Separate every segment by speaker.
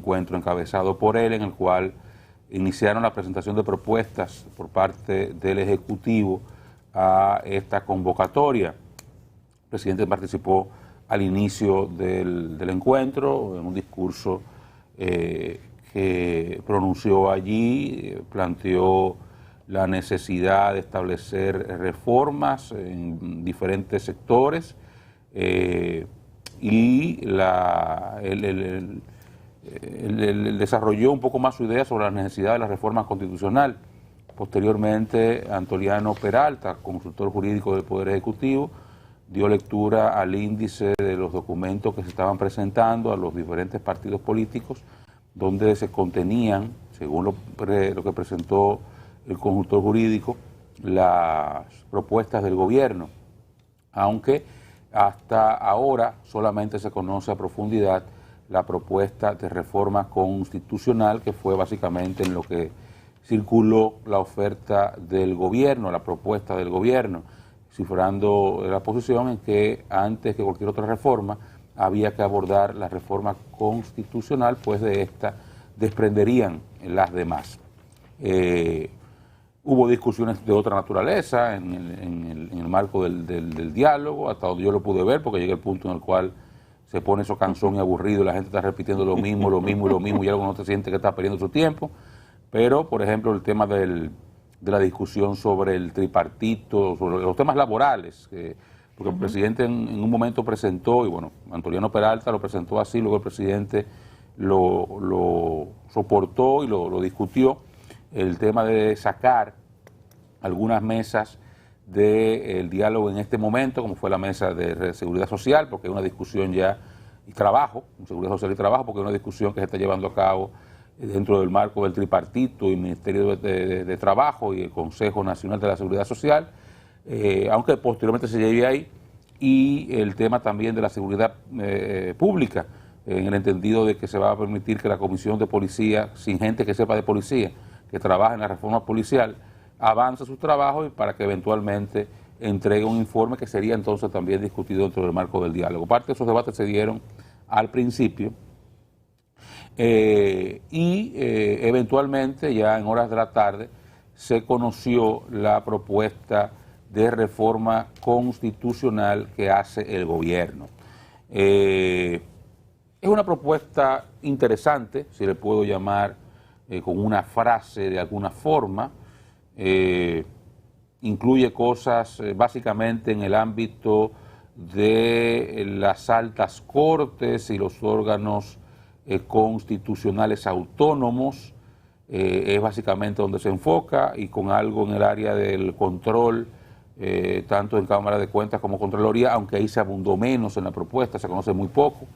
Speaker 1: encuentro encabezado por él, en el cual iniciaron la presentación de propuestas por parte del Ejecutivo a esta convocatoria. El presidente participó al inicio del encuentro en un discurso que pronunció allí, planteó la necesidad de establecer reformas en diferentes sectores y desarrolló un poco más su idea sobre la necesidad de la reforma constitucional. Posteriormente, Antoliano Peralta, consultor jurídico del Poder Ejecutivo, dio lectura al índice de los documentos que se estaban presentando a los diferentes partidos políticos, donde se contenían, según lo que presentó el consultor jurídico, las propuestas del gobierno, aunque hasta ahora solamente se conoce a profundidad la propuesta de reforma constitucional, que fue básicamente en lo que circuló la oferta del gobierno, la propuesta del gobierno, cifrando la posición en que antes que cualquier otra reforma había que abordar la reforma constitucional, pues de esta desprenderían las demás. Hubo discusiones de otra naturaleza en el marco del diálogo, hasta donde yo lo pude ver, porque llega el punto en el cual se pone eso cansón y aburrido, y la gente está repitiendo lo mismo, y algo no se siente que está perdiendo su tiempo. Pero, por ejemplo, el tema de la discusión sobre el tripartito, sobre los temas laborales, porque el presidente en un momento presentó, y bueno, Antoliano Peralta lo presentó así, luego el presidente lo soportó y lo discutió, el tema de sacar algunas mesas del diálogo en este momento, como fue la mesa de seguridad social, porque hay una discusión ya, y trabajo, seguridad social y trabajo, porque hay una discusión que se está llevando a cabo dentro del marco del tripartito y el Ministerio de Trabajo y el Consejo Nacional de la Seguridad Social, aunque posteriormente se lleve ahí, y el tema también de la seguridad pública, en el entendido de que se va a permitir que la Comisión de Policía, sin gente que sepa de policía, que trabaja en la reforma policial, avance sus trabajos y para que eventualmente entregue un informe que sería entonces también discutido dentro del marco del diálogo. Parte de esos debates se dieron al principio y eventualmente ya en horas de la tarde se conoció la propuesta de reforma constitucional que hace el gobierno. Es una propuesta interesante, si le puedo llamar con una frase de alguna forma. Incluye cosas básicamente en el ámbito de las altas cortes y los órganos constitucionales autónomos, es básicamente donde se enfoca, y con algo en el área del control, tanto en Cámara de Cuentas como Contraloría, aunque ahí se abundó menos en la propuesta, se conoce muy poco.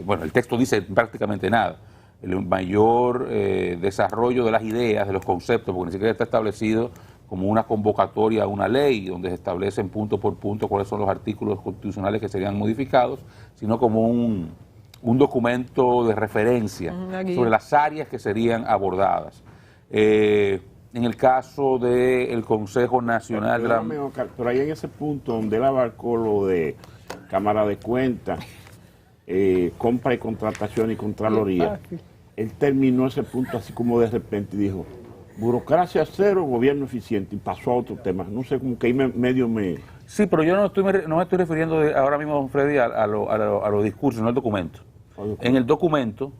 Speaker 1: Bueno, el texto dice prácticamente nada. El mayor desarrollo de las ideas, de los conceptos, porque ni siquiera está establecido como una convocatoria a una ley donde se establecen punto por punto cuáles son los artículos constitucionales que serían modificados, sino como un documento de referencia sobre las áreas que serían abordadas. En el caso del Consejo Nacional de la...
Speaker 2: Pero ahí en ese punto donde él abarcó lo de Cámara de Cuentas, compra y contratación y Contraloría, él terminó ese punto así como de repente y dijo, burocracia cero, gobierno eficiente, y pasó a otro tema. No sé, como que ahí medio me...
Speaker 1: Sí, pero yo no me estoy refiriendo ahora mismo, don Freddy, a los discursos, no al documento. En el documento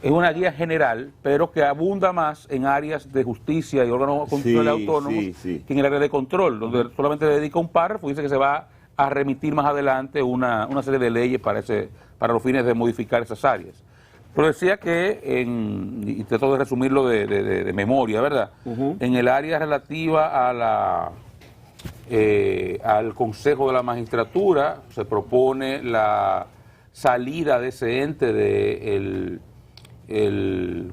Speaker 1: es una guía general, pero que abunda más en áreas de justicia y órganos constitucionales autónomos que en el área de control, donde solamente le dedica un párrafo y dice que se va a remitir más adelante una serie de leyes para los fines de modificar esas áreas. Pero decía que, y trato de resumirlo de memoria, ¿verdad? En el área relativa al Consejo de la Magistratura, se propone la salida de ese ente del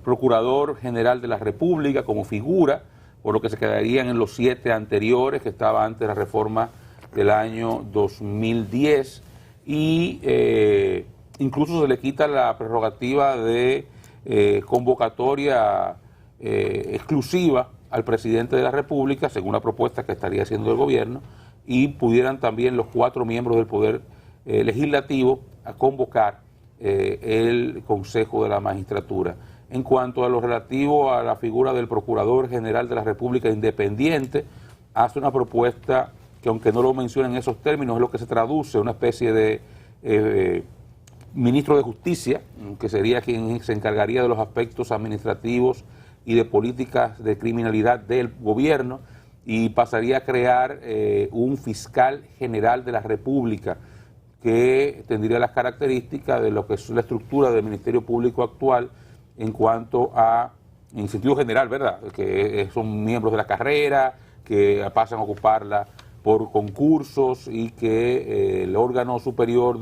Speaker 1: Procurador General de la República como figura, por lo que se quedarían en los 7 anteriores que estaba antes de la reforma del año 2010, y incluso se le quita la prerrogativa de convocatoria exclusiva al presidente de la República, según la propuesta que estaría haciendo el gobierno, y pudieran también los 4 miembros del Poder Legislativo a convocar el Consejo de la Magistratura. En cuanto a lo relativo a la figura del Procurador General de la República Independiente, hace una propuesta que, aunque no lo menciona en esos términos, es lo que se traduce, una especie de ministro de Justicia, que sería quien se encargaría de los aspectos administrativos y de políticas de criminalidad del gobierno, y pasaría a crear un fiscal general de la República, que tendría las características de lo que es la estructura del Ministerio Público actual en cuanto a, en sentido general, ¿verdad?, que son miembros de la carrera, que pasan a ocuparla por concursos, y que el órgano superior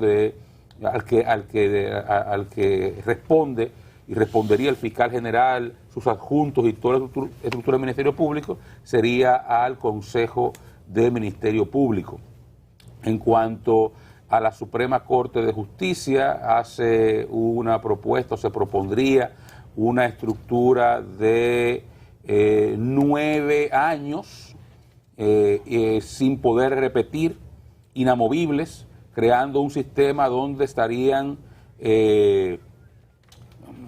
Speaker 1: al que responde y respondería el fiscal general, sus adjuntos y toda la estructura del Ministerio Público sería al Consejo del Ministerio Público. En cuanto a la Suprema Corte de Justicia, hace una propuesta, o se propondría una estructura de 9 años sin poder repetir, inamovibles, creando un sistema donde estarían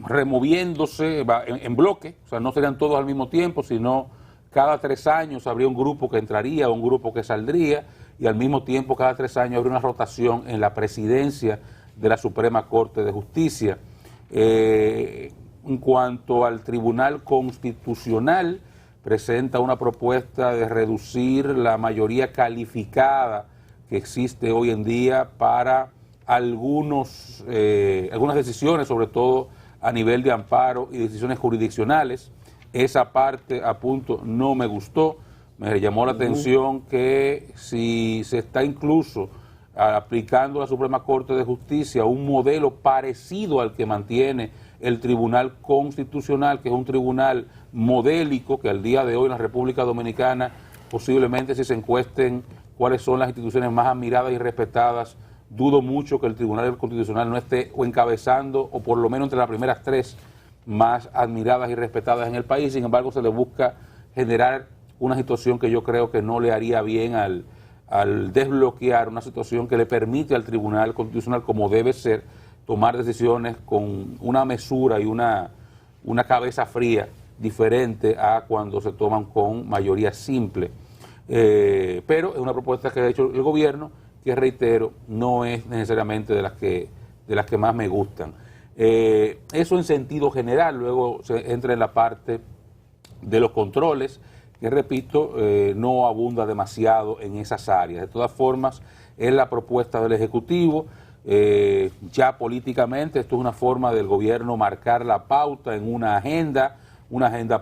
Speaker 1: removiéndose en bloque, o sea, no serían todos al mismo tiempo, sino cada 3 años habría un grupo que entraría, un grupo que saldría, y al mismo tiempo cada 3 años habría una rotación en la presidencia de la Suprema Corte de Justicia. En cuanto al Tribunal Constitucional, presenta una propuesta de reducir la mayoría calificada que existe hoy en día para algunas decisiones, sobre todo a nivel de amparo y decisiones jurisdiccionales. Esa parte, a punto, no me gustó. Me llamó la atención que si se está incluso aplicando a la Suprema Corte de Justicia un modelo parecido al que mantiene el Tribunal Constitucional, que es un tribunal modélico, que al día de hoy en la República Dominicana, posiblemente si se encuesten cuáles son las instituciones más admiradas y respetadas, dudo mucho que el Tribunal Constitucional no esté o encabezando, o por lo menos entre las primeras 3 más admiradas y respetadas en el país. Sin embargo, se le busca generar una situación que yo creo que no le haría bien al desbloquear una situación que le permite al Tribunal Constitucional, como debe ser, tomar decisiones con una mesura y una cabeza fría diferente a cuando se toman con mayoría simple. Pero es una propuesta que ha hecho el gobierno, que, reitero, no es necesariamente de las que más me gustan. Eso en sentido general. Luego se entra en la parte de los controles, que, repito, no abunda demasiado en esas áreas. De todas formas, es la propuesta del Ejecutivo. Ya políticamente esto es una forma del gobierno marcar la pauta en una agenda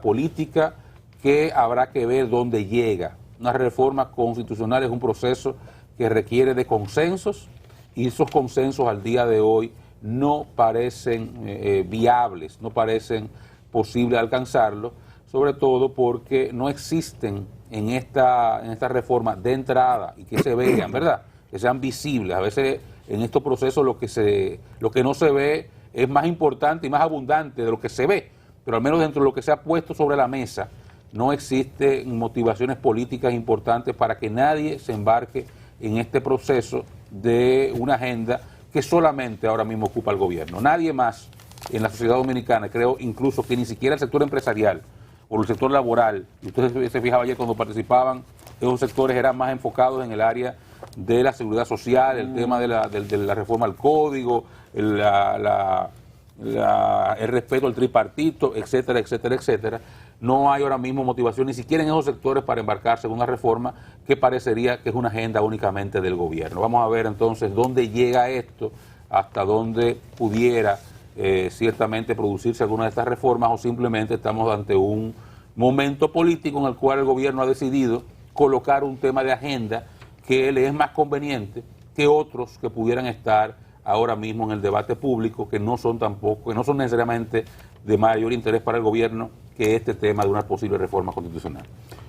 Speaker 1: política que habrá que ver dónde llega. Una reforma constitucional es un proceso que requiere de consensos, y esos consensos al día de hoy no parecen viables, no parecen posibles alcanzarlos, sobre todo porque no existen en esta reforma de entrada, y que se vean, ¿verdad?, que sean visibles. A veces en estos procesos lo que no se ve es más importante y más abundante de lo que se ve, pero al menos dentro de lo que se ha puesto sobre la mesa no existen motivaciones políticas importantes para que nadie se embarque en este proceso de una agenda que solamente ahora mismo ocupa el gobierno. Nadie más en la sociedad dominicana, creo incluso que ni siquiera el sector empresarial o el sector laboral, y ustedes se fijaban ayer cuando participaban, esos sectores eran más enfocados en el área de la seguridad social, el tema de la reforma al código, el respeto al tripartito, etcétera, etcétera, etcétera. No hay ahora mismo motivación ni siquiera en esos sectores para embarcarse en una reforma que parecería que es una agenda únicamente del gobierno. Vamos a ver entonces dónde llega esto, hasta dónde pudiera ciertamente producirse alguna de estas reformas, o simplemente estamos ante un momento político en el cual el gobierno ha decidido colocar un tema de agenda que le es más conveniente que otros que pudieran estar ahora mismo en el debate público, que no son necesariamente de mayor interés para el gobierno que este tema de una posible reforma constitucional.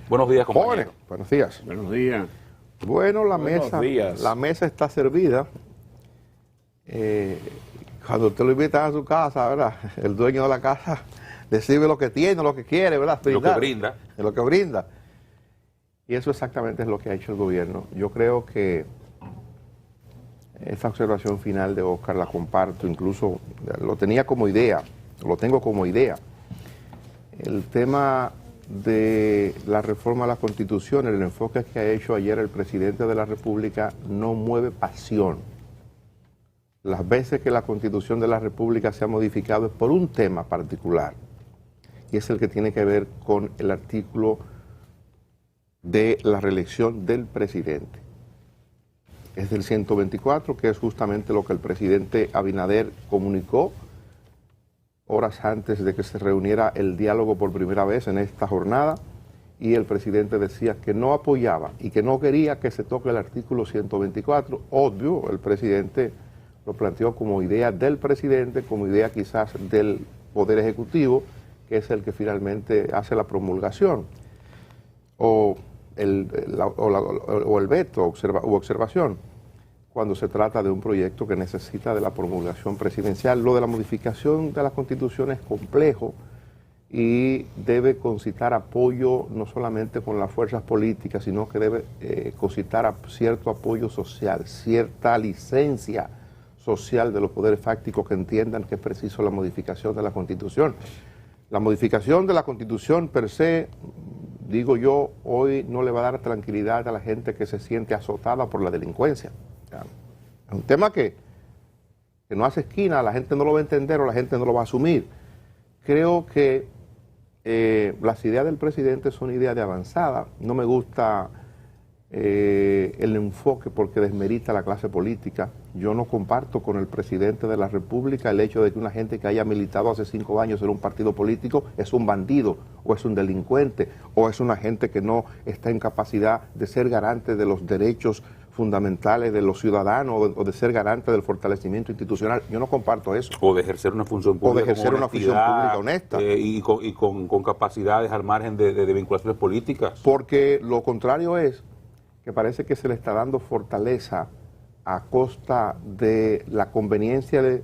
Speaker 1: Buenos días, compañero.
Speaker 3: Buenos días.
Speaker 2: Buenos días.
Speaker 3: Bueno, la mesa está servida. Cuando usted lo invita a su casa, ¿verdad?, el dueño de la casa decide lo que tiene, lo que quiere, ¿verdad?, brindar, lo que brinda. Y eso exactamente es lo que ha hecho el gobierno. Yo creo que Esa observación final de Oscar la comparto, incluso lo tenía como idea, lo tengo como idea. El tema de la reforma a la Constitución, el enfoque que ha hecho ayer el presidente de la República no mueve pasión. Las veces que la Constitución de la República se ha modificado es por un tema particular, y es el que tiene que ver con el artículo de la reelección del presidente. Es del 124, que es justamente lo que el presidente Abinader comunicó horas antes de que se reuniera el diálogo por primera vez en esta jornada, y el presidente decía que no apoyaba y que no quería que se toque el artículo 124. Obvio, el presidente lo planteó como idea del presidente, como idea quizás del Poder Ejecutivo, que es el que finalmente hace la promulgación, o el veto u observación, cuando se trata de un proyecto que necesita de la promulgación presidencial. Lo de la modificación de la Constitución es complejo y debe concitar apoyo no solamente con las fuerzas políticas, sino que debe concitar cierto apoyo social, cierta licencia social de los poderes fácticos que entiendan que es preciso la modificación de la Constitución. La modificación de la Constitución per se, digo yo, hoy no le va a dar tranquilidad a la gente que se siente azotada por la delincuencia. Es un tema que no hace esquina, la gente no lo va a entender o la gente no lo va a asumir. Creo que las ideas del presidente son ideas de avanzada. No me gusta el enfoque porque desmerita a la clase política. Yo no comparto con el presidente de la República el hecho de que una gente que haya militado hace 5 años en un partido político es un bandido o es un delincuente o es una gente que no está en capacidad de ser garante de los derechos fundamentales de los ciudadanos o de ser garante del fortalecimiento institucional. Yo no comparto eso.
Speaker 1: O de ejercer una función pública.
Speaker 3: O de ejercer una función pública honesta.
Speaker 1: Y con capacidades al margen de vinculaciones políticas.
Speaker 3: Porque lo contrario es que parece que se le está dando fortaleza a costa de la conveniencia de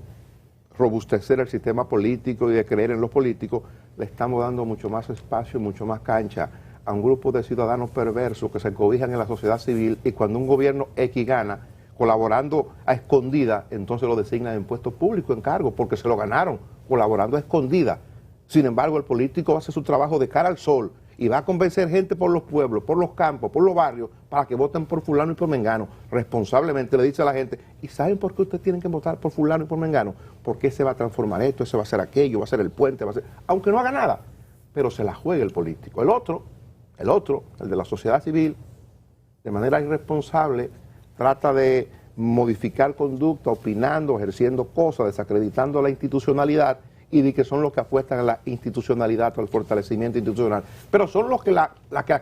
Speaker 3: robustecer el sistema político y de creer en los políticos. Le estamos dando mucho más espacio, mucho más cancha a un grupo de ciudadanos perversos que se cobijan en la sociedad civil, y cuando un gobierno X gana, colaborando a escondida, entonces lo designan en puestos públicos, en cargos, porque se lo ganaron, colaborando a escondida. Sin embargo, el político va a hacer su trabajo de cara al sol y va a convencer gente por los pueblos, por los campos, por los barrios, para que voten por fulano y por mengano. Responsablemente le dice a la gente, ¿y saben por qué ustedes tienen que votar por fulano y por mengano? Porque se va a transformar esto, ese va a ser aquello, va a ser el puente, va a ser... aunque no haga nada, pero se la juega el político. El otro, el de la sociedad civil, de manera irresponsable, trata de modificar conducta, opinando, ejerciendo cosas, desacreditando la institucionalidad, y de que son los que apuestan a la institucionalidad, al fortalecimiento institucional. Pero son los que la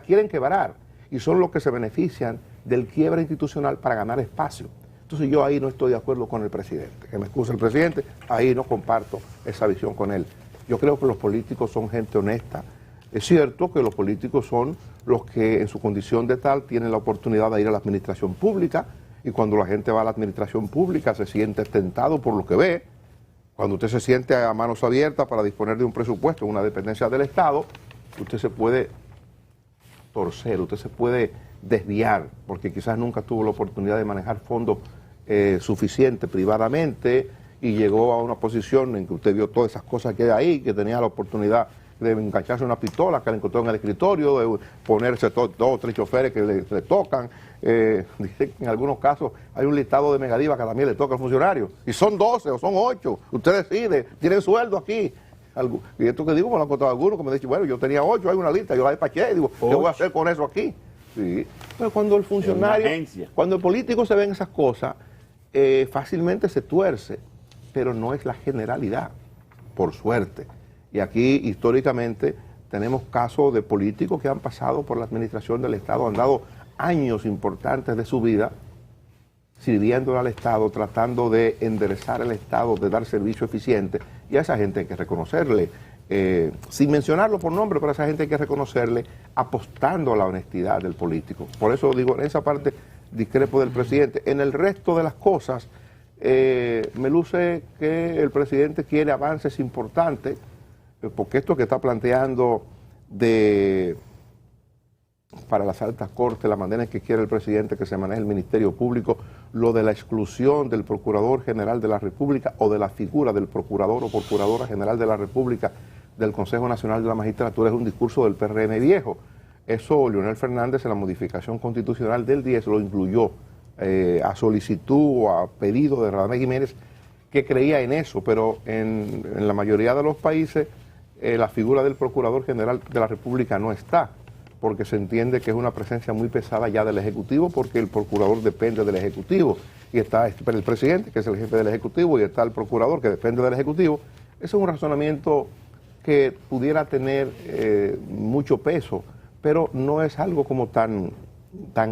Speaker 3: quieren quebrar, y son los que se benefician del quiebre institucional para ganar espacio. Entonces yo ahí no estoy de acuerdo con el presidente. Que me excuse el presidente, ahí no comparto esa visión con él. Yo creo que los políticos son gente honesta. Es cierto que los políticos son los que en su condición de tal tienen la oportunidad de ir a la administración pública, y cuando la gente va a la administración pública se siente tentado por lo que ve. Cuando usted se siente a manos abiertas para disponer de un presupuesto en una dependencia del Estado, usted se puede torcer, usted se puede desviar, porque quizás nunca tuvo la oportunidad de manejar fondos suficientes privadamente, y llegó a una posición en que usted vio todas esas cosas que hay ahí, que tenía la oportunidad de engancharse una pistola que le encontró en el escritorio, de ponerse 2 o 3 choferes que le tocan. Dice que en algunos casos hay un listado de megadivas que también le toca al funcionario, y son 12 o son 8, usted decide, tienen sueldo aquí. Y esto que digo me lo han contado algunos que me dicen, bueno, yo tenía 8, hay una lista, yo la despaché, digo, ¿qué voy a hacer con eso aquí? Sí. Pero cuando el funcionario, cuando el político se ve en esas cosas, fácilmente se tuerce, pero no es la generalidad, por suerte. Y aquí, históricamente, tenemos casos de políticos que han pasado por la administración del Estado, han dado años importantes de su vida sirviendo al Estado, tratando de enderezar el Estado, de dar servicio eficiente, y a esa gente hay que reconocerle, sin mencionarlo por nombre, pero a esa gente hay que reconocerle apostando a la honestidad del político. Por eso digo, en esa parte discrepo del presidente. En el resto de las cosas, me luce que el presidente quiere avances importantes, porque esto que está planteando para las altas cortes, la manera en que quiere el presidente que se maneje el Ministerio Público, lo de la exclusión del Procurador General de la República o de la figura del Procurador o Procuradora General de la República del Consejo Nacional de la Magistratura es un discurso del PRM viejo. Eso Leonel Fernández en la modificación constitucional del 10 lo incluyó a solicitud o a pedido de Radamés Jiménez, que creía en eso, pero en la mayoría de los países la figura del Procurador General de la República no está, porque se entiende que es una presencia muy pesada ya del Ejecutivo, porque el Procurador depende del Ejecutivo, y está el presidente, que es el jefe del Ejecutivo, y está el Procurador, que depende del Ejecutivo. Ese es un razonamiento que pudiera tener mucho peso, pero no es algo como tan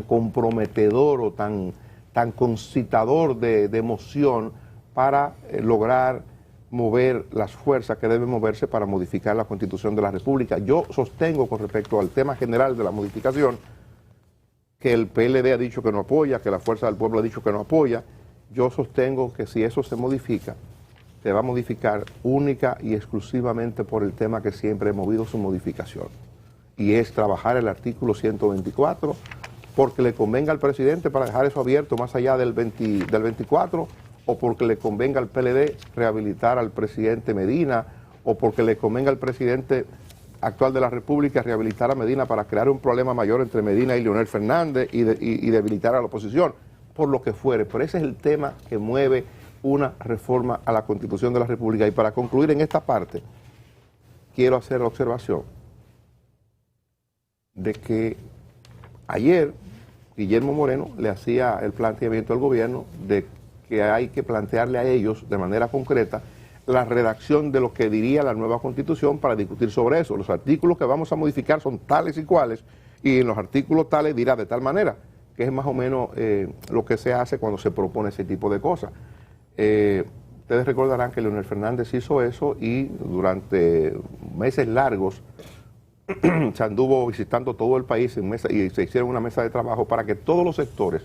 Speaker 3: comprometedor o tan concitador de emoción para lograr mover las fuerzas que deben moverse para modificar la Constitución de la República. Yo sostengo con respecto al tema general de la modificación que el PLD ha dicho que no apoya, que la Fuerza del Pueblo ha dicho que no apoya. Yo sostengo que si eso se modifica, se va a modificar única y exclusivamente por el tema que siempre he movido su modificación, y es trabajar el artículo 124 porque le convenga al presidente para dejar eso abierto más allá del 24, o porque le convenga al PLD rehabilitar al presidente Medina, o porque le convenga al presidente actual de la República rehabilitar a Medina para crear un problema mayor entre Medina y Leonel Fernández y debilitar a la oposición, por lo que fuere. Pero ese es el tema que mueve una reforma a la Constitución de la República. Y para concluir en esta parte, quiero hacer la observación de que ayer Guillermo Moreno le hacía el planteamiento al gobierno de que hay que plantearle a ellos de manera concreta la redacción de lo que diría la nueva Constitución para discutir sobre eso. Los artículos que vamos a modificar son tales y cuales, y en los artículos tales dirá de tal manera, que es más o menos lo que se hace cuando se propone ese tipo de cosas. Ustedes recordarán que Leonel Fernández hizo eso y durante meses largos se anduvo visitando todo el país y se hicieron una mesa de trabajo para que todos los sectores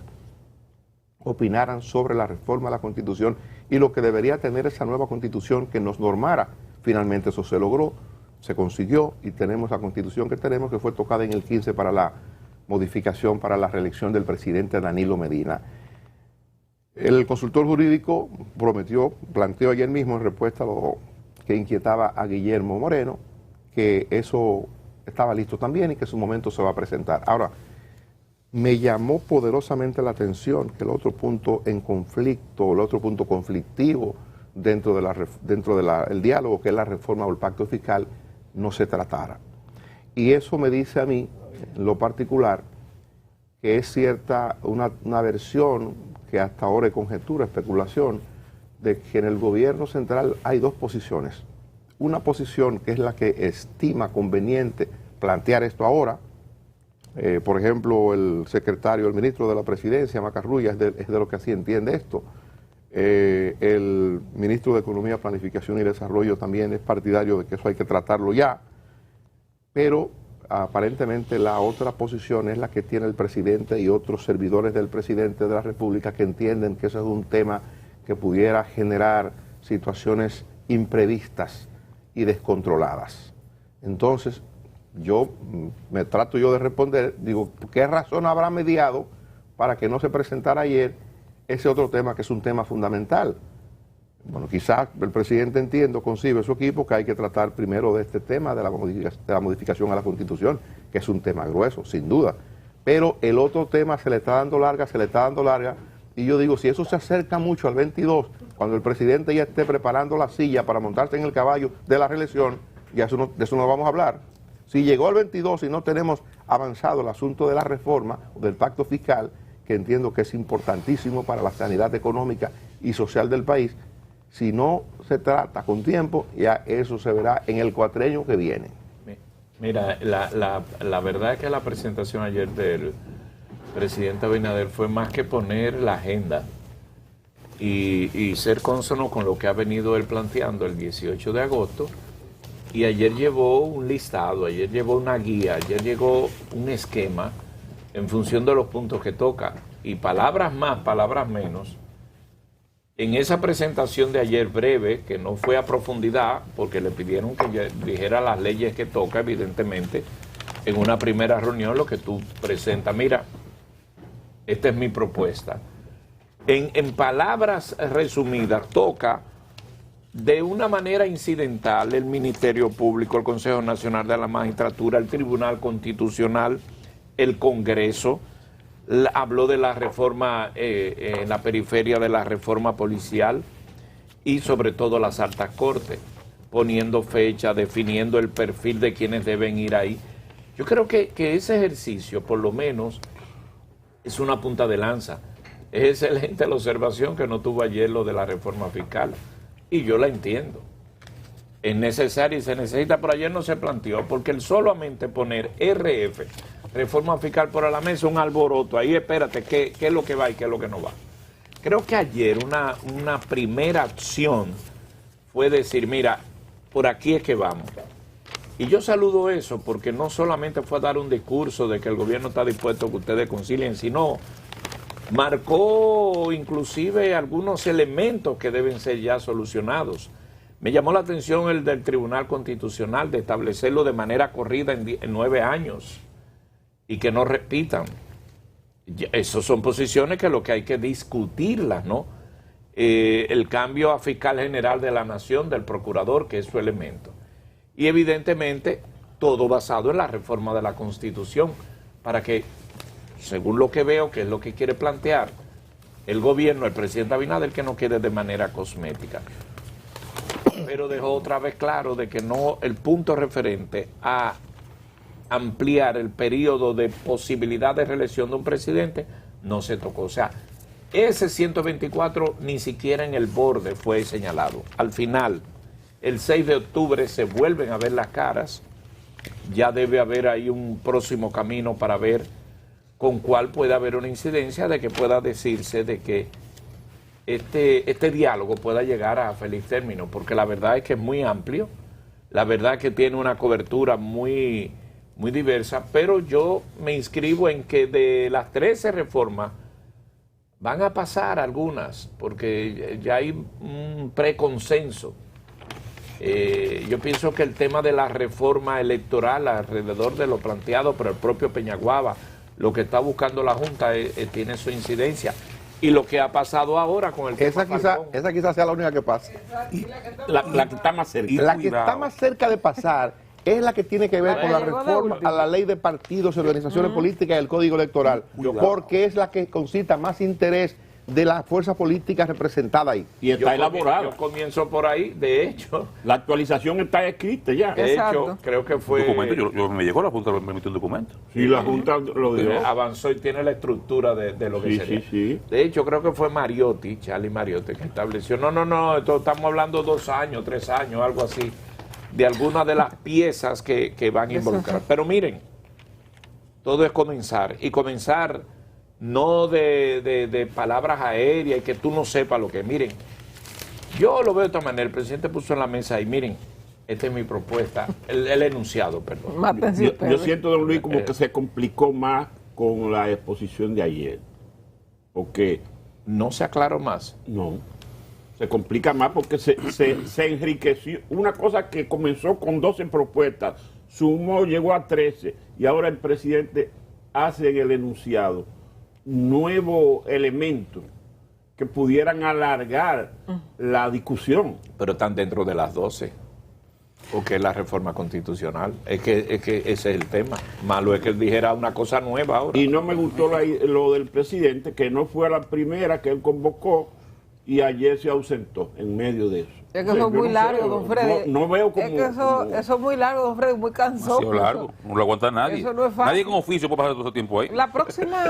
Speaker 3: opinaran sobre la reforma a la Constitución y lo que debería tener esa nueva Constitución que nos normara. Finalmente eso se logró, se consiguió y tenemos la Constitución que tenemos, que fue tocada en el 15 para la modificación para la reelección del presidente Danilo Medina. El consultor jurídico planteó ayer mismo en respuesta a lo que inquietaba a Guillermo Moreno, que eso estaba listo también y que en su momento se va a presentar. Ahora, me llamó poderosamente la atención que el otro punto en conflicto, el otro punto conflictivo dentro del diálogo, que es la reforma o el pacto fiscal, no se tratara. Y eso me dice a mí, en lo particular, que es cierta una versión que hasta ahora es conjetura, especulación, de que en el gobierno central hay dos posiciones. Una posición que es la que estima conveniente plantear esto ahora. Por ejemplo, el ministro de la Presidencia, Macarrulla, es de lo que así entiende esto. El ministro de Economía, Planificación y Desarrollo también es partidario de que eso hay que tratarlo ya. Pero aparentemente la otra posición es la que tiene el presidente y otros servidores del presidente de la República, que entienden que eso es un tema que pudiera generar situaciones imprevistas y descontroladas. Entonces, me trato de responder, digo, ¿qué razón habrá mediado para que no se presentara ayer ese otro tema que es un tema fundamental? Bueno, quizás el presidente concibe su equipo que hay que tratar primero de este tema de la modificación a la Constitución, que es un tema grueso, sin duda. Pero el otro tema se le está dando larga, y yo digo, si eso se acerca mucho al 22, cuando el presidente ya esté preparando la silla para montarse en el caballo de la reelección, ya de eso no vamos a hablar. Si llegó al 22 y no tenemos avanzado el asunto de la reforma o del pacto fiscal, que entiendo que es importantísimo para la sanidad económica y social del país, si no se trata con tiempo, ya eso se verá en el cuatrenio que viene.
Speaker 4: Mira, la verdad es que la presentación ayer del presidente Abinader fue más que poner la agenda y ser cónsono con lo que ha venido él planteando el 18 de agosto. Y ayer llevó un listado, ayer llevó una guía, ayer llegó un esquema en función de los puntos que toca. Y palabras más, palabras menos. En esa presentación de ayer breve, que no fue a profundidad, porque le pidieron que dijera las leyes que toca, evidentemente, en una primera reunión lo que tú presentas. Mira, esta es mi propuesta. en palabras resumidas, toca de una manera incidental el Ministerio Público, el Consejo Nacional de la Magistratura, el Tribunal Constitucional, el Congreso. Habló de la reforma, en la periferia de la reforma policial y sobre todo las altas cortes, poniendo fecha, definiendo el perfil de quienes deben ir ahí. Yo creo que ese ejercicio, por lo menos, es una punta de lanza. Es excelente la observación que no tuvo ayer lo de la reforma fiscal. Y yo la entiendo. Es necesaria y se necesita, pero ayer no se planteó, porque el solamente poner RF, reforma fiscal por la mesa, un alboroto. Ahí espérate, ¿qué es lo que va y qué es lo que no va? Creo que ayer una primera acción fue decir, mira, por aquí es que vamos. Y yo saludo eso porque no solamente fue a dar un discurso de que el gobierno está dispuesto a que ustedes concilien, sino marcó inclusive algunos elementos que deben ser ya solucionados. Me llamó la atención el del Tribunal Constitucional de establecerlo de manera corrida en 9 años y que no repitan. Esas son posiciones que lo que hay que discutirlas, ¿no? El cambio a fiscal general de la nación, del procurador, que es su elemento. Y evidentemente todo basado en la reforma de la Constitución, para que, según lo que veo, que es lo que quiere plantear el gobierno, el presidente Abinader, que no quede de manera cosmética. Pero dejó otra vez claro de que no, el punto referente a ampliar el periodo de posibilidad de reelección de un presidente no se tocó. O sea, ese 124 ni siquiera en el borde fue señalado. Al final, el 6 de octubre se vuelven a ver las caras. Ya debe haber ahí un próximo camino para ver con cuál puede haber una incidencia de que pueda decirse de que este diálogo pueda llegar a feliz término, porque la verdad es que es muy amplio, la verdad es que tiene una cobertura muy, muy diversa, pero yo me inscribo en que de las 13 reformas van a pasar algunas, porque ya hay un preconsenso. Yo pienso que el tema de la reforma electoral alrededor de lo planteado por el propio Peñaguaba, lo que está buscando la Junta tiene su incidencia. Y lo que ha pasado ahora con el tema
Speaker 3: esa quizás sea la única que pasa.
Speaker 2: La que está más cerca.
Speaker 3: La que está más cerca de pasar es la que tiene que ver con la reforma a la ley de partidos y organizaciones políticas y el Código Electoral, porque es la que concita más interés de las fuerzas políticas representadas ahí.
Speaker 2: Y está elaborado.
Speaker 4: Yo comienzo por ahí, de hecho.
Speaker 2: La actualización está escrita ya.
Speaker 4: De hecho, creo que fue...
Speaker 1: Documento, yo me llegó, la Junta me emitió un documento.
Speaker 2: Sí, la Junta lo dio.
Speaker 4: Avanzó y tiene la estructura de lo que sería.
Speaker 2: Sí.
Speaker 4: De hecho, creo que fue Mariotti, Charlie Mariotti, que estableció, no, esto estamos hablando 2 años, 3 años, algo así, de algunas de las piezas que van a involucrar. Pero miren, todo es comenzar, y comenzar no de palabras aéreas y que tú no sepas lo que. Miren, yo lo veo de esta manera, el presidente puso en la mesa y miren, esta es mi propuesta, el enunciado, perdón.
Speaker 2: Yo siento, don Luis, como que se complicó más con la exposición de ayer, porque
Speaker 4: no se aclaró más.
Speaker 2: No, se complica más porque se enriqueció. Una cosa que comenzó con 12 propuestas, sumó, llegó a 13, y ahora el presidente hace en el enunciado nuevos elementos que pudieran alargar la discusión.
Speaker 4: Pero están dentro de las 12, porque es la reforma constitucional. Es que ese es el tema. Malo es que él dijera una cosa nueva ahora.
Speaker 2: Y no me gustó lo del presidente, que no fue la primera que él convocó y ayer se ausentó en medio de eso.
Speaker 5: Es que eso es muy largo, don Freddy.
Speaker 2: No veo como...
Speaker 5: Es que eso es muy largo, don Freddy, muy cansado.
Speaker 1: Demasiado largo, no lo aguanta nadie.
Speaker 5: Eso no es fácil.
Speaker 1: Nadie con oficio puede pasar todo ese tiempo ahí.
Speaker 5: La próxima...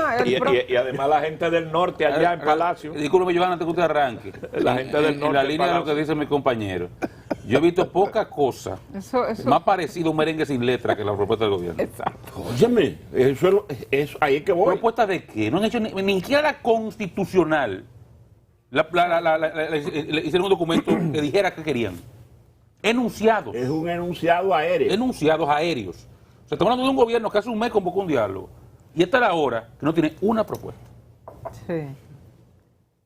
Speaker 4: Y además la gente del norte allá en Palacio.
Speaker 1: Disculpe, Johanna, antes que usted arranque.
Speaker 4: La gente del norte
Speaker 1: En la
Speaker 4: en
Speaker 1: línea de lo que dice mi compañero, yo he visto poca cosa más parecido a un merengue sin letra que la propuesta del gobierno.
Speaker 5: Exacto.
Speaker 2: Óyeme, eso ahí es que voy.
Speaker 1: ¿Propuesta de qué? No han hecho ni siquiera la constitucional. Hicieron un documento que dijera que querían. Enunciados.
Speaker 2: Es un enunciado aéreo.
Speaker 1: Enunciados aéreos. O sea, estamos hablando de un gobierno que hace un mes convocó un diálogo. Y esta es la hora que no tiene una propuesta.
Speaker 5: Sí.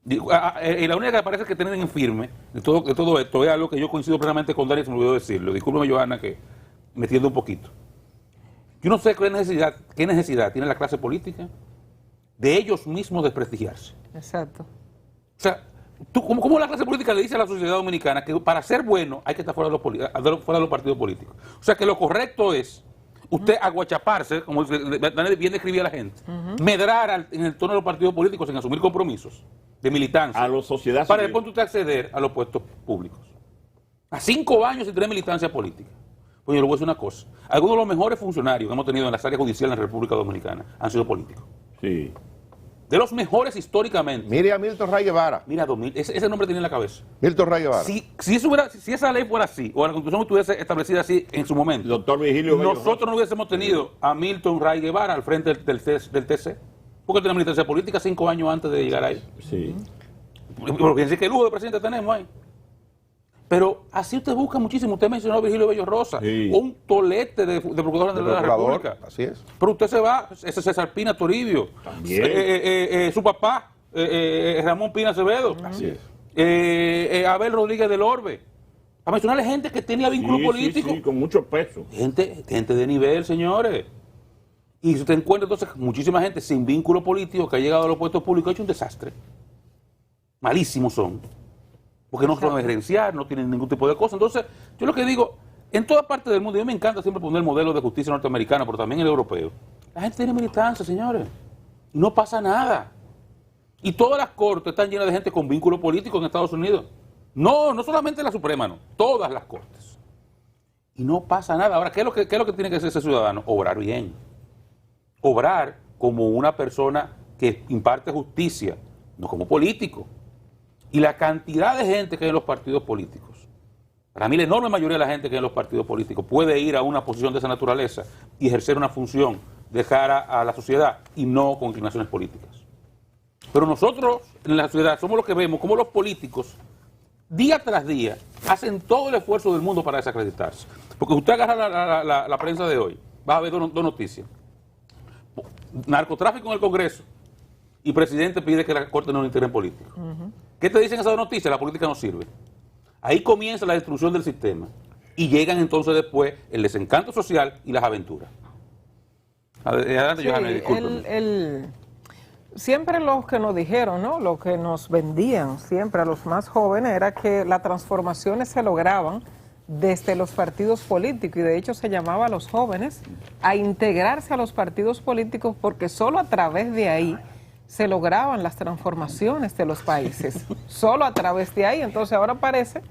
Speaker 1: Y la única que parece que tienen en firme de todo esto es algo que yo coincido plenamente con Dani, se me olvidó decirlo. Discúlpeme, Johanna, que me tiendo un poquito. Yo no sé qué necesidad tiene la clase política de ellos mismos desprestigiarse.
Speaker 5: Exacto.
Speaker 1: sea, ¿cómo la clase política le dice a la sociedad dominicana que para ser bueno hay que estar fuera de los partidos políticos? O sea, que lo correcto es usted aguachaparse, como bien describía la gente, medrar en el tono de los partidos políticos sin asumir compromisos de militancia.
Speaker 2: A la sociedad
Speaker 1: para
Speaker 2: civil.
Speaker 1: después usted acceder a los puestos públicos. A 5 años sin tener militancia política. Pues yo le voy a decir una cosa. Algunos de los mejores funcionarios que hemos tenido en las áreas judiciales en la República Dominicana han sido políticos.
Speaker 2: Sí.
Speaker 1: De los mejores históricamente.
Speaker 3: Mire a Milton Ray Guevara.
Speaker 1: Mira, ese nombre tenía en la cabeza.
Speaker 3: Milton Ray Guevara.
Speaker 1: Si esa ley fuera así, o la Constitución estuviese establecida así en su momento,
Speaker 2: Doctor Vigilio Bello
Speaker 1: nosotros no hubiésemos tenido a Milton Ray Guevara al frente del TC. Porque tenía militancia política 5 años antes de llegar ahí.
Speaker 2: Sí.
Speaker 1: Porque fíjense qué lujo de presidente tenemos ahí. Pero así usted busca muchísimo. Usted mencionó a Virgilio Bello Rosa,
Speaker 2: Sí.
Speaker 1: un tolete de procurador general de la República.
Speaker 3: Así es.
Speaker 1: Pero usted se va, ese César Pina Toribio,
Speaker 2: También.
Speaker 1: su papá, Ramón Pina Acevedo,
Speaker 2: Así es.
Speaker 1: Abel Rodríguez del Orbe. A mencionarle gente que tenía vínculo político.
Speaker 2: Sí, con mucho peso.
Speaker 1: Gente de nivel, señores. Y si usted encuentra entonces muchísima gente sin vínculo político que ha llegado a los puestos públicos, ha hecho un desastre. Malísimos son. Porque no son gerenciar, no tienen ningún tipo de cosa. Entonces, yo lo que digo, en toda parte del mundo, y a mí me encanta siempre poner el modelo de justicia norteamericana, pero también el europeo. La gente tiene militancia, señores. Y no pasa nada. Y todas las cortes están llenas de gente con vínculo político en Estados Unidos. No solamente la Suprema, no. Todas las cortes. Y no pasa nada. Ahora, ¿qué es lo que tiene que hacer ese ciudadano? Obrar bien. Obrar como una persona que imparte justicia, no como político. Y la cantidad de gente que hay en los partidos políticos, para mí la enorme mayoría de la gente que hay en los partidos políticos puede ir a una posición de esa naturaleza y ejercer una función de cara a la sociedad y no con inclinaciones políticas. Pero nosotros en la sociedad somos los que vemos cómo los políticos día tras día hacen todo el esfuerzo del mundo para desacreditarse. Porque usted agarra la prensa de hoy, va a ver dos noticias. Narcotráfico en el Congreso y presidente pide que la Corte no intervenga en político. ¿Qué te dicen esas noticias? La política no sirve. Ahí comienza la destrucción del sistema y llegan entonces después el desencanto social y las aventuras. Adelante,
Speaker 5: Sí,
Speaker 1: Johanna, discúlpeme.
Speaker 5: siempre los que nos dijeron, ¿no? Lo que nos vendían siempre a los más jóvenes era que las transformaciones se lograban desde los partidos políticos, y de hecho se llamaba a los jóvenes a integrarse a los partidos políticos porque solo a través de ahí se lograban las transformaciones de los países, solo a través de ahí. Entonces ahora parece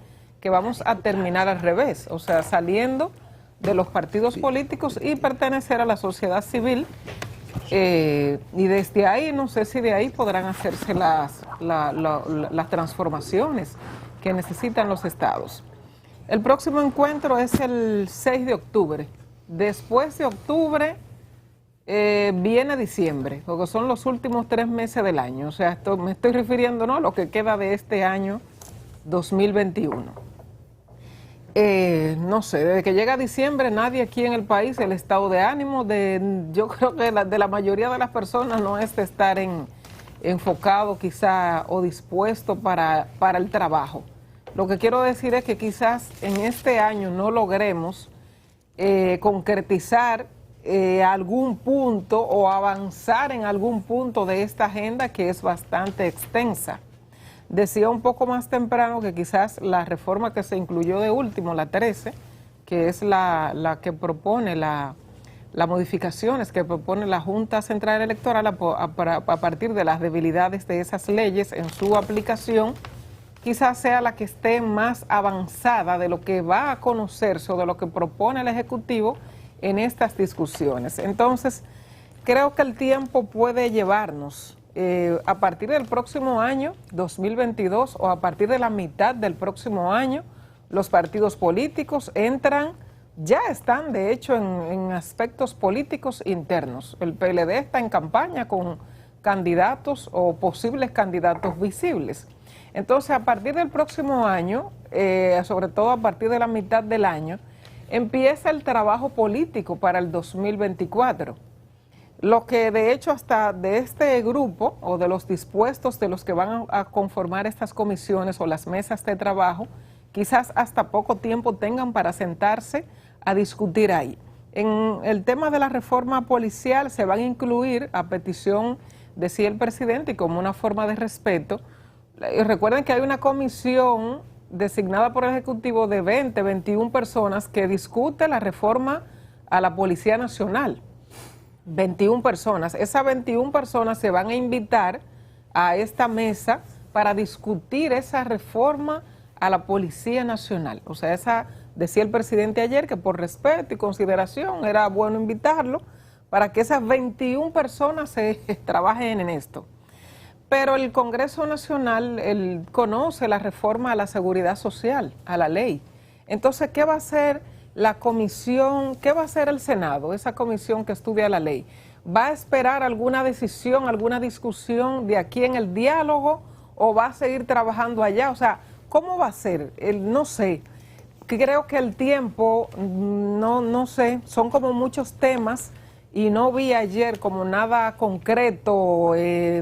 Speaker 5: que vamos a terminar al revés, o sea, saliendo de los partidos políticos y pertenecer a la sociedad civil, y desde ahí, no sé si de ahí podrán hacerse las transformaciones que necesitan los estados. El próximo encuentro es el 6 de octubre. Después de octubre viene diciembre, porque son los últimos 3 meses del año. O sea, me estoy refiriendo, ¿no?, a lo que queda de este año 2021. No sé, desde que llega diciembre, nadie aquí en el país, el estado de ánimo yo creo que de la mayoría de las personas no es de estar enfocado quizá o dispuesto para el trabajo. Lo que quiero decir es que quizás en este año no logremos concretizar algún punto o avanzar en algún punto de esta agenda que es bastante extensa. Decía un poco más temprano que quizás la reforma que se incluyó de último, la 13, que es la que propone las modificaciones que propone la Junta Central Electoral a partir de las debilidades de esas leyes en su aplicación, quizás sea la que esté más avanzada de lo que va a conocerse o de lo que propone el Ejecutivo en estas discusiones. Entonces, creo que el tiempo puede llevarnos a partir del próximo año, 2022, o a partir de la mitad del próximo año, los partidos políticos ya están de hecho en aspectos políticos internos. El PLD está en campaña con candidatos o posibles candidatos visibles. Entonces, a partir del próximo año, sobre todo a partir de la mitad del año, empieza el trabajo político para el 2024. Lo que de hecho hasta de este grupo o de los dispuestos de los que van a conformar estas comisiones o las mesas de trabajo, quizás hasta poco tiempo tengan para sentarse a discutir ahí. En el tema de la reforma policial se van a incluir, a petición, decía el presidente, y como una forma de respeto, Recuerden que hay una comisión designada por el Ejecutivo de 21 personas que discute la reforma a la Policía Nacional. 21 personas. Esas 21 personas se van a invitar a esta mesa para discutir esa reforma a la Policía Nacional. O sea, decía el presidente ayer que por respeto y consideración era bueno invitarlo para que esas 21 personas se trabajen en esto. Pero el Congreso Nacional conoce la reforma a la seguridad social, a la ley. Entonces, ¿qué va a hacer la comisión, qué va a hacer el Senado, esa comisión que estudia la ley? ¿Va a esperar alguna decisión, alguna discusión de aquí en el diálogo o va a seguir trabajando allá? O sea, ¿cómo va a ser? No sé. Creo que el tiempo, no sé, son como muchos temas y no vi ayer como nada concreto,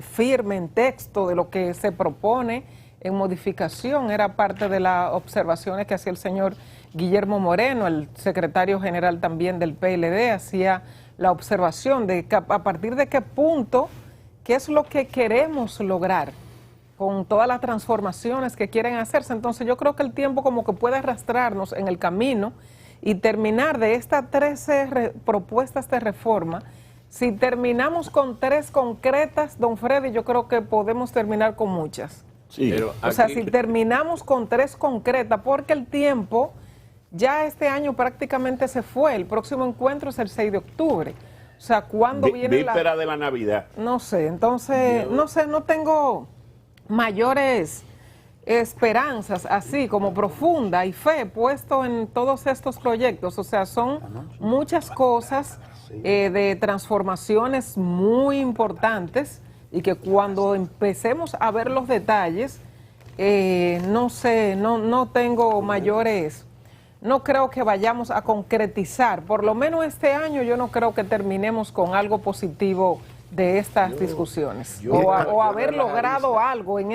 Speaker 5: firme en texto de lo que se propone en modificación. Era parte de las observaciones que hacía el señor Guillermo Moreno, el secretario general también del PLD, hacía la observación de que a partir de qué punto, qué es lo que queremos lograr con todas las transformaciones que quieren hacerse. Entonces yo creo que el tiempo como que puede arrastrarnos en el camino y terminar de estas 13 propuestas de reforma. Si terminamos con 3 concretas, don Freddy, yo creo que podemos terminar con muchas.
Speaker 2: Sí.
Speaker 4: Pero
Speaker 5: O sea,
Speaker 4: aquí-
Speaker 5: si terminamos con 3 concretas, porque el tiempo ya este año prácticamente se fue. El próximo encuentro es el 6 de octubre. O sea, ¿cuándo viene
Speaker 2: Víspera de la Navidad.
Speaker 5: No sé, entonces, no sé, no tengo mayores esperanzas así como profunda y fe puesto en todos estos proyectos. O sea, son muchas cosas de transformaciones muy importantes y que cuando empecemos a ver los detalles, no sé, no tengo mayores, no creo que vayamos a concretizar, por lo menos este año yo no creo que terminemos con algo positivo de estas discusiones o haber logrado algo en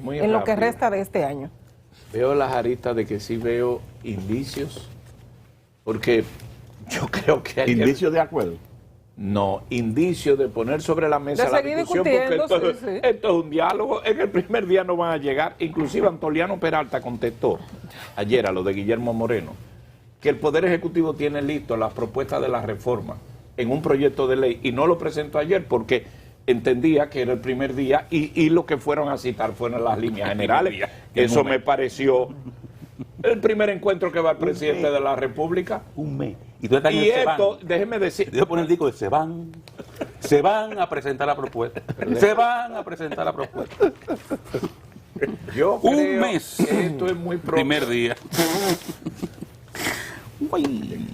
Speaker 4: Muy
Speaker 5: en lo que
Speaker 4: rápido.
Speaker 5: resta de este año.
Speaker 4: Veo las aristas de que sí veo indicios, porque yo creo que hay
Speaker 2: Indicio de acuerdo.
Speaker 4: no, indicios de poner sobre la mesa
Speaker 5: De
Speaker 4: la
Speaker 5: seguir
Speaker 4: discusión, porque
Speaker 5: discutiendo,
Speaker 4: esto,
Speaker 5: sí.
Speaker 4: esto es un diálogo. En el primer día no van a llegar. Inclusive Antoliano Peralta contestó ayer a lo de Guillermo Moreno que el Poder Ejecutivo tiene listo las propuestas de la reforma en un proyecto de ley y no lo presentó ayer porque entendía que era el primer día y lo que fueron a citar fueron las líneas generales. Eso me pareció el primer encuentro que va el presidente de la República.
Speaker 1: Un mes. Y tú estás en
Speaker 4: Y
Speaker 1: el
Speaker 4: esto,
Speaker 1: Seban.
Speaker 4: déjeme decir,
Speaker 1: Yo poner el disco de se van a presentar la propuesta. Se van a presentar la propuesta.
Speaker 4: yo
Speaker 1: Un
Speaker 4: creo
Speaker 1: mes.
Speaker 4: que esto es muy pronto.
Speaker 1: Primer día.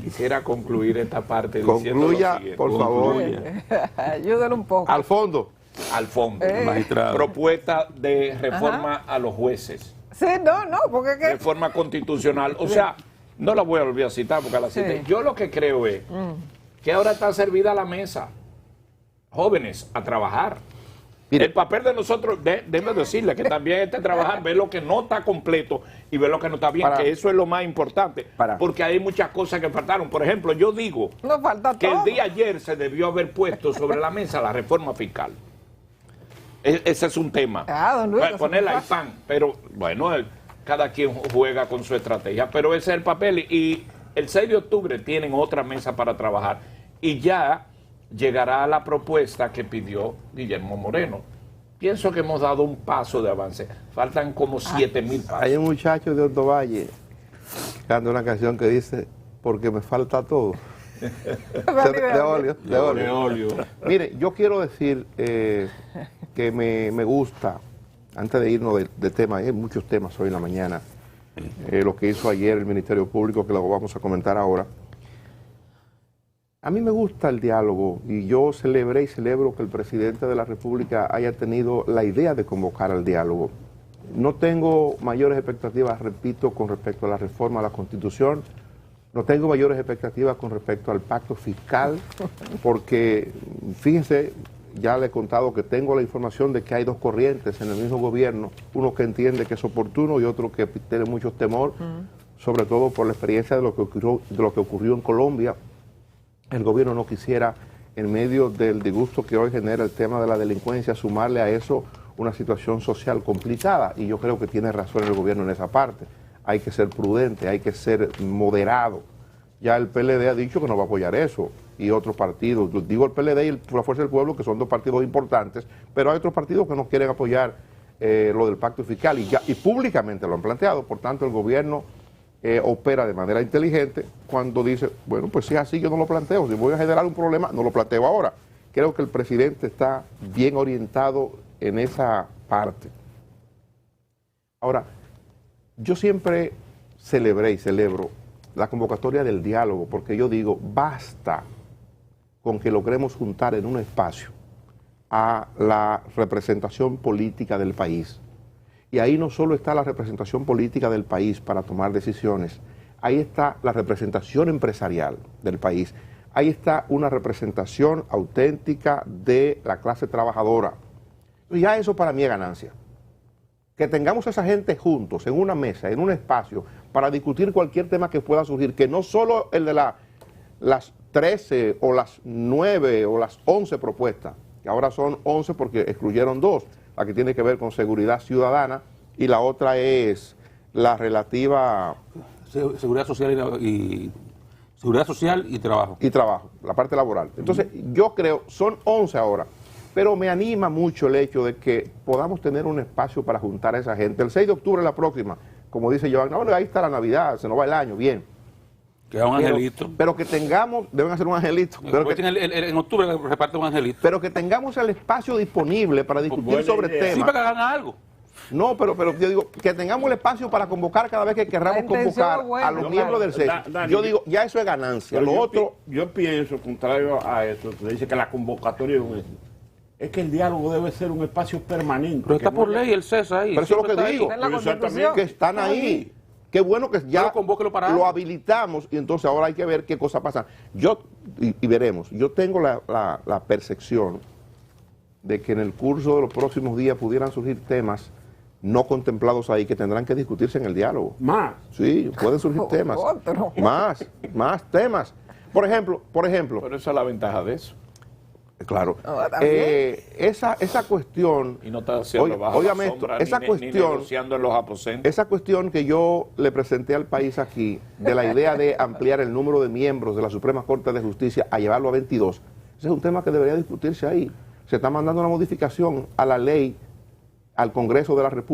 Speaker 4: Quisiera concluir esta parte diciendo
Speaker 3: Concluya,
Speaker 4: lo siguiente.
Speaker 3: por favor,
Speaker 5: Ayúdalo un poco.
Speaker 3: al fondo.
Speaker 4: Al fondo.
Speaker 1: Magistrado.
Speaker 4: Propuesta de reforma a los jueces.
Speaker 5: Sí, no, porque es que...
Speaker 4: Reforma constitucional. O sea, no la voy a volver a citar porque la cité.
Speaker 5: Sí.
Speaker 4: Yo lo que creo es que ahora está servida la mesa. Jóvenes, a trabajar.
Speaker 3: Mire.
Speaker 4: El papel de nosotros, déjeme decirle que también es de trabajar, ver lo que no está completo y ver lo que no está bien,
Speaker 3: Para.
Speaker 4: que eso es lo más importante.
Speaker 3: Para.
Speaker 4: Porque hay muchas cosas que faltaron. Por ejemplo, yo digo
Speaker 5: Nos falta
Speaker 4: que
Speaker 5: todo.
Speaker 4: el día ayer se debió haber puesto sobre la mesa la reforma fiscal. Ese es un tema.
Speaker 5: Don Luis,
Speaker 4: Ponerla
Speaker 5: eso
Speaker 4: al
Speaker 5: es
Speaker 4: pan, pero bueno, cada quien juega con su estrategia, pero ese es el papel y el 6 de octubre tienen otra mesa para trabajar y ya llegará la propuesta que pidió Guillermo Moreno. Pienso que hemos dado un paso de avance. Faltan como 7,000 pasos.
Speaker 3: Hay un muchacho de Hondo Valle que canta una canción que dice, porque me falta todo. De óleo, de óleo. Mire, yo quiero decir que me gusta, antes de irnos de tema, hay muchos temas hoy en la mañana, lo que hizo ayer el Ministerio Público, que lo vamos a comentar ahora. A mí me gusta el diálogo y yo celebré y celebro que el presidente de la República haya tenido la idea de convocar al diálogo. No tengo mayores expectativas, repito, con respecto a la reforma a la Constitución. No tengo mayores expectativas con respecto al pacto fiscal, porque, fíjense, ya le he contado que tengo la información de que hay dos corrientes en el mismo gobierno, uno que entiende que es oportuno y otro que tiene mucho temor, sobre todo por la experiencia de lo que ocurrió en Colombia. El gobierno no quisiera, en medio del disgusto que hoy genera el tema de la delincuencia, sumarle a eso una situación social complicada y yo creo que tiene razón el gobierno en esa parte. Hay que ser prudente, hay que ser moderado. Ya el PLD ha dicho que no va a apoyar eso y otros partidos, digo el PLD y la Fuerza del Pueblo, que son dos partidos importantes, pero hay otros partidos que no quieren apoyar lo del pacto fiscal y públicamente lo han planteado. Por tanto, el gobierno opera de manera inteligente cuando dice, bueno, pues si es así, yo no lo planteo. Si voy a generar un problema, no lo planteo ahora. Creo que el presidente está bien orientado en esa parte. Ahora, yo siempre celebré y celebro la convocatoria del diálogo, porque yo digo, basta con que logremos juntar en un espacio a la representación política del país. Y ahí no solo está la representación política del país para tomar decisiones, ahí está la representación empresarial del país, ahí está una representación auténtica de la clase trabajadora. Y ya eso para mí es ganancia. Que tengamos a esa gente juntos, en una mesa, en un espacio, para discutir cualquier tema que pueda surgir, que no solo el de las 13 o las 9 o las 11 propuestas, que ahora son 11 porque excluyeron 2, la que tiene que ver con seguridad ciudadana y la otra es la relativa...
Speaker 1: Seguridad social y seguridad social y trabajo.
Speaker 3: Y trabajo, la parte laboral. Entonces, yo creo, son 11 ahora, pero me anima mucho el hecho de que podamos tener un espacio para juntar a esa gente. El 6 de octubre, la próxima, como dice Joan, bueno, ahí está la Navidad, se nos va el año, bien.
Speaker 1: Que un angelito.
Speaker 3: Pero que tengamos, deben hacer un angelito. Pero que,
Speaker 1: en octubre reparte un angelito.
Speaker 3: Pero que tengamos el espacio disponible para discutir sobre temas.
Speaker 1: Sí, para que hagan algo.
Speaker 3: No, pero yo digo, que tengamos el espacio para convocar cada vez que querramos convocar a los miembros del CES. Yo digo, ya eso es ganancia. Lo otro...
Speaker 2: Yo pienso, contrario a eso, que dice que la convocatoria es que el diálogo debe ser un espacio permanente.
Speaker 1: Pero está por ley el CES ahí.
Speaker 3: Pero eso es lo que digo, que están ahí. Qué bueno que ya lo habilitamos y entonces ahora hay que ver qué cosas pasan. Y veremos, yo tengo la percepción de que en el curso de los próximos días pudieran surgir temas no contemplados ahí que tendrán que discutirse en el diálogo.
Speaker 2: Más.
Speaker 3: Sí, pueden surgir temas. Más temas. Por ejemplo.
Speaker 4: Pero esa es la ventaja de eso.
Speaker 3: Claro. Esa cuestión.
Speaker 4: Y no está haciendo bajo la sombra, ni negociando en los aposentos.
Speaker 3: Esa cuestión que yo le presenté al país aquí, de la idea de ampliar el número de miembros de la Suprema Corte de Justicia a llevarlo a 22, ese es un tema que debería discutirse ahí. Se está mandando una modificación a la ley, al Congreso de la República.